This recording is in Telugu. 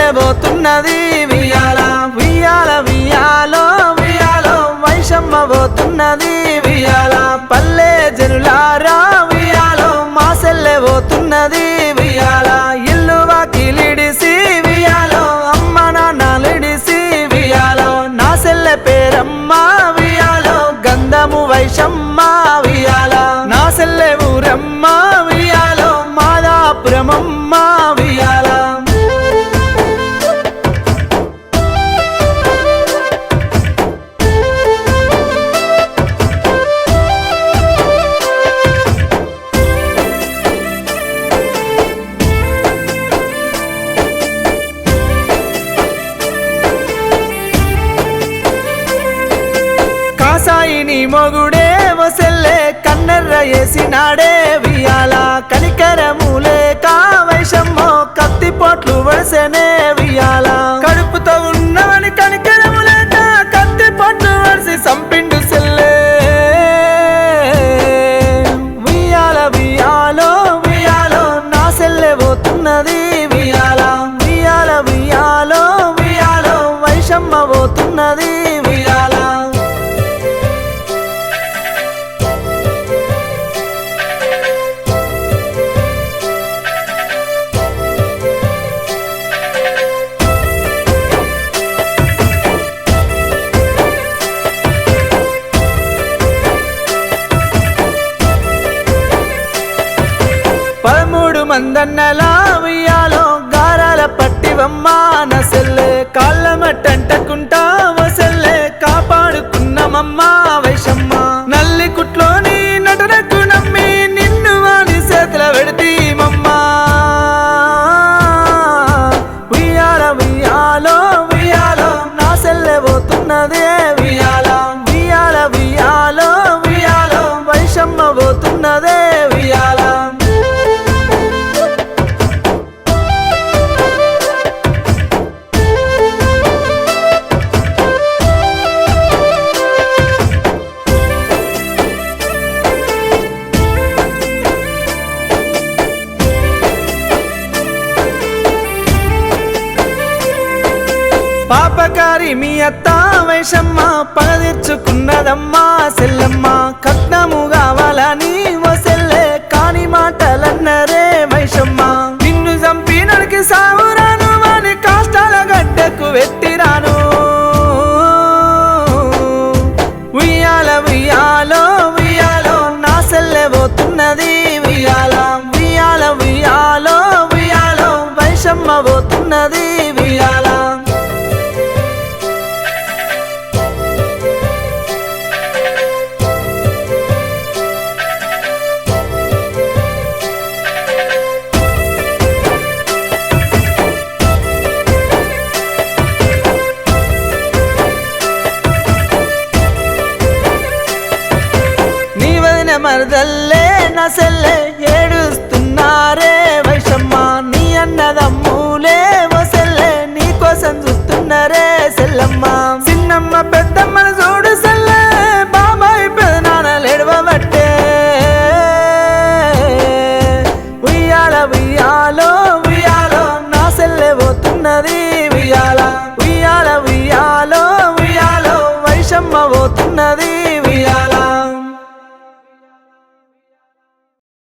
సెల్లె పోతున్నది వియాల వియాల వియాలో వియాలో వైషమ్మ పోతున్నది వియాల పల్లె జనులారా వియాలో మా సెల్లె పోతున్నది వియాల ఇల్లు వాకిలిడిసి వియాలో అమ్మ నాన్నలిడిసి వియాలో నా సెల్లె పేరమ్మ వియాలో గంధము వైషమ్మ వియాల నా సెల్లె ఊరమ్మ వియాలో మాదాపురమమ్మ వియాల కాసాయిని మొగుడే వసెల్లే కన్నెర్ర వేసినాడే వియాల కనికరములే కావైషమ్మో కత్తిపోట్లు వడిసెనే వియాల కడుపుతో ఉన్నవని కనికరములేక కత్తిపోట్లు వడిసి సంపిండు సెల్లే వియాల వియాలో వియాలో నా సెల్లె పోతున్నది వియాల వియాల వియాలో వియాలో వైషమ్మ పోతున్నది వియాల మందన్నలా వియాలో గారాల పట్టివమ్మ నసెల్లే కాళ్ళ మట్టంటకుంటా వసెల్లే కాపాడుకున్నమమ్మ వైషమ్మ నల్లి కుట్లోని నటనకు నమ్మి నిన్ను వాడి చేతుల పెడితీమమ్మ వియాల వియాలో వియాలో నా సెల్లె పోతున్నదే వియాల వియాల వియాలో వియాలో వైషమ్మ పోతున్నదే వియాల పాపకారి మీ అత్త వైషమ్మ పగదీర్చుకున్నదమ్మా సెల్లమ్మ కట్నము కావాలని వసెల్లే కాని మాటలన్నరే వైషమ్మ నిన్ను చంపినడికి సావురాను వాని కాష్టాల గడ్డకు వెట్టిరాను వియాల వియాలో వియాలో నా సెల్లె పోతున్నది వియాల వియాల వియాలో వియాలో వైషమ్మ పోతున్నది వియాల మరదల్లే నా సెల్లె ఏడుస్తున్నారే వైషమ్మ నీ అన్నదమ్ములే వసెల్లే నీ కోసం చూస్తున్నారే సెల్లమ్మ చిన్నమ్మ పెద్దమ్మను చూడు సెల్లె బాబాయ్ పెదనాన్నలు ఎడవబట్టే ఉయ్యాల ఉయ్యాలో